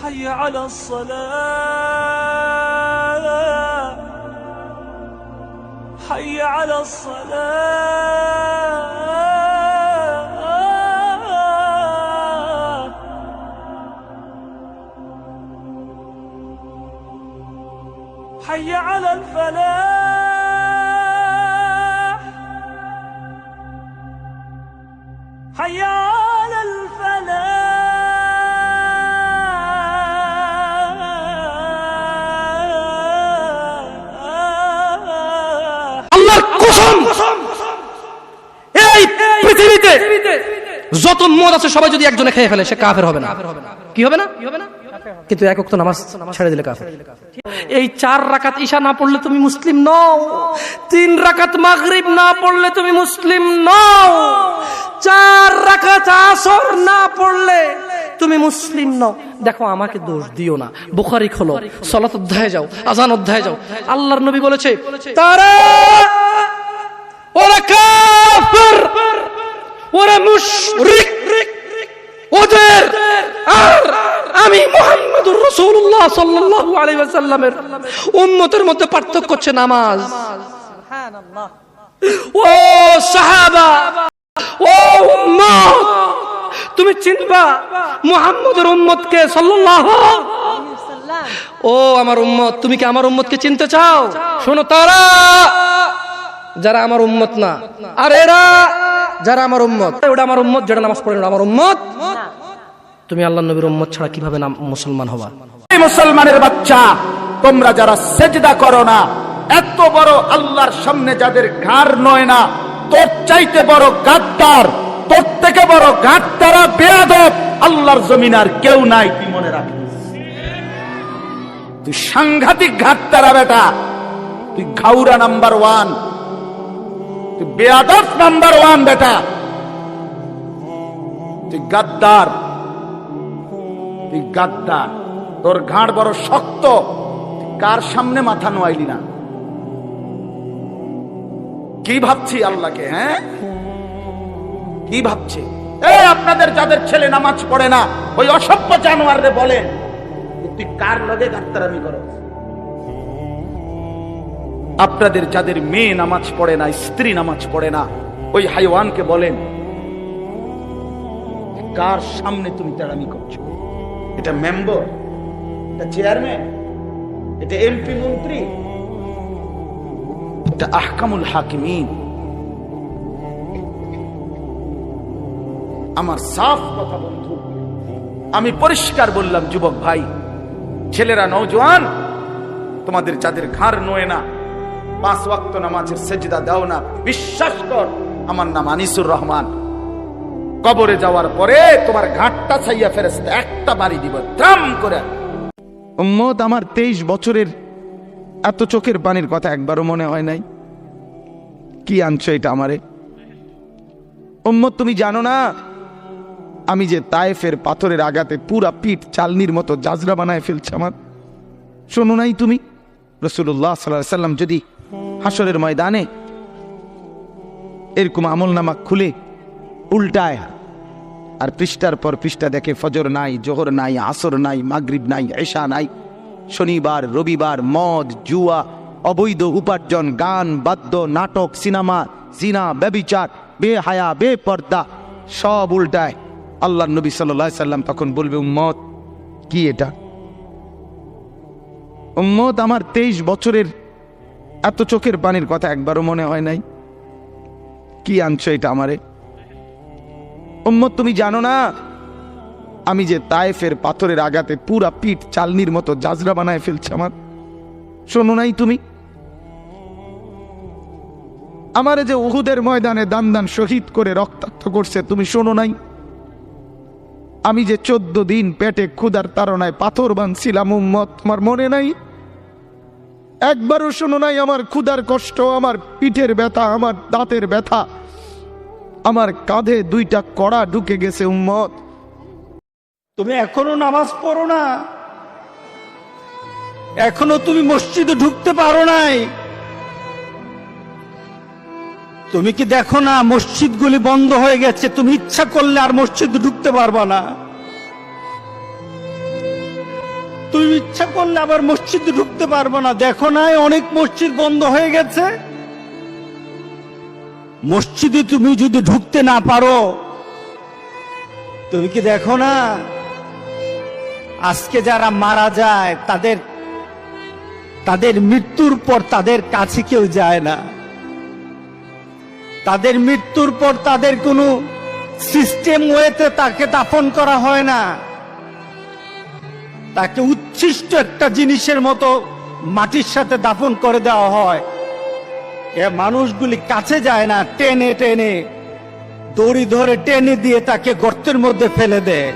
حي على الصلاة حي على الصلاة حي على الفلاح حي على الفلاح আল্লাহর কসম এই পৃথিবীতে যত মদ আছে সবাই যদি একজনে খেয়ে ফেলে সে কাফের হবে না। কি হবে না? কিন্তু এক ওয়াক্ত নামাজ ছেড়ে দিলে কাফের। এই 4 রাকাত ইশা না পড়লে তুমি মুসলিম নও, 3 রাকাত মাগরিব না পড়লে তুমি মুসলিম নও, 4 রাকাত আসর না পড়লে তুমি মুসলিম নও। দেখো আমাকে দোষ দিও না, বুখারী খোলো, সালাত অধ্যায়ে যাও, আযান অধ্যায়ে যাও। আল্লাহর নবী বলেছে তারা ওরা কাফের, ওরা মুশরিক, ওদের আর আমি মুহাম্মদুর রাসূলুল্লাহ সাল্লাল্লাহু আলাইহি ওয়াসাল্লামের উম্মতের মধ্যে পার্থক্য হচ্ছে নামাজ। সুবহানাল্লাহ। ও সাহাবা, ও উম্মত, তুমি চিনবা মুহাম্মদের উম্মতকে সাল্লাল্লাহু আলাইহি ওয়াসাল্লাম। ও আমার উম্মত, তুমি কি আমার উম্মতকে চিনতে চাও? শোনো, তারা যারা আমার উম্মত না, আর এরা যারা আমার উম্মত। ওটা আমার উম্মত যেটা নামাজ পড়ে না, আমার উম্মত। তুমি আল্লাহর নবীর উম্মত ছাড়া কিভাবে মুসলমান হবা? এই মুসলমানের বাচ্চা, তোমরা যারা সেজদা করো না, এত বড় আল্লাহর সামনে যাদের ঘাড় নয় না, তোর চাইতে বড় গাদ্দার, তোর থেকে বড় গাদ্দারা বেয়াদব আল্লাহর জমিন আর কেউ নাই। তুই মনে রাখিস, তুই সাংঘাতিক গাদ্দারা বেটা, তুই ঘাউরা নাম্বার 1, তুই বেয়াদব নাম্বার 1 বেটা, তুই গাদ্দার, তুই গাদ্দার। তোর ঘাড় বড় শক্ত, কার সামনে মাথা নোয়াইলি না? কি ভাবছি আল্লাহকে? হ্যাঁ, কি ভাবছে? এই আপনাদের যাদের ছেলে নামাজ পড়ে না, ওই অসভ্য জানোয়াররে বলেন তুই কার লগে গাদ্দারামি করো? আপনাদের যাদের মেয়ে নামাজ পড়ে না, স্ত্রী নামাজ পড়ে না, ওই হাইওয়ানকে বলেন কার সামনে তুমি তেড়ামি করছো? এটা মেম্বার, এটা চেয়ারম্যান, এটা এমপি মন্ত্রী, এটা আহকামুল হাকিমিন। আমার সাফ কথা বন্ধু, আমি পরিষ্কার বললাম, যুবক ভাই, ছেলেরা, নওজোয়ান, তোমাদের যাদের ঘাড় নোয়ে না, 5 ওয়াক্ত নামাজের সেজদা দাও না, বিশ্বাস কর, আমার নাম আনিসুর রহমান, কবরে যাওয়ার পরে তোমার ঘাটটা ছাইয়া ফেরেশতা একটা বাড়ি দিব ত্রাম করে। উম্মত আমার 23 বছরের এত চোখের পানির কথা একবারও মনে হয় নাই। কি আনছো এটা আমারে? উম্মত তুমি জানো না আমি যে তায়েফের পাথরের আঘাতে পুরা পিঠ চালনির মতো জাজরা বানায় ফেলছে আমার? শোনো নাই তুমি? রাসূলুল্লাহ সাল্লাল্লাহু আলাইহি ওয়াসাল্লাম যদি হাসরের ময়দানে এরকম আমলনামা খুলে উল্টায় আর পৃষ্ঠার পর পৃষ্ঠা দেখে ফজর নাই, জোহর নাই, আসর নাই, মাগরিব নাই, এশা নাই, শনিবার রবিবার মদ, জুয়া, অবৈধ উপার্জন, গান, বাদ্য, নাটক, সিনেমা, জিনা, ব্যভিচার, বেহায়া, বেপর্দা সব উল্টায়। আল্লাহর নবী সাল্লাল্লাহু আলাইহি সাল্লাম তখন বলবে, উম্মত কি এটা? উম্মত আমার 23 বছরের এত চোখের পানির কথা একবারও মনে হয় নাই। কি আনছো এটা আমারে? উম্মত তুমি জানো না আমি যে তায়েফের পাথরের আঘাতে পুরা পিঠ চালনির মতো জাজরা বানায় ফেলছে আমার? শোনো নাই তুমি? আমারে যে উহুদের ময়দানে দান দান শহীদ করে রক্তাক্ত করছে, তুমি শোনো নাই? আমি যে 14 দিন পেটে ক্ষুধার তাড়নায় পাথর বাঁধছিলাম, উম্মত তোমার মনে নাই? একবারও শোনো নাই আমার ক্ষুধার কষ্ট, আমার পিঠের ব্যথা, আমার দাঁতের ব্যথা, আমার কাঁধে 2টা কড়া ঢুকে গেছে? উম্মত তুমি এখনো নামাজ পড়ো না, এখনো তুমি মসজিদে ঢুকতে পারো নাই। তুমি কি দেখো না মসজিদগুলি বন্ধ হয়ে গেছে? তুমি ইচ্ছা করলে আর মসজিদে ঢুকতে পারবা না। তুমি ইচ্ছা করলে আবার মসজিদে ঢুকতে পারবো না। দেখো না অনেক মসজিদ বন্ধ হয়ে গেছে। মসজিদে তুমি যদি ঢুকতে না পারো, তুমি কি দেখো না আজকে যারা মারা যায় তাদের মৃত্যুর পর তাদের কাছে কেউ যায় না। তাদের মৃত্যুর পর তাদের কোনো সিস্টেম ওয়েতে তাকে দাফন করা হয় না। তাকে উচ্ছিষ্ট একটা জিনিসের মতো মাটির সাথে দাফন করে দেওয়া হয়। এ মানুষগুলি কাছে যায় না, টেনে টেনে দড়ি ধরে টেনে দিয়ে তাকে গর্তের মধ্যে ফেলে দেয়।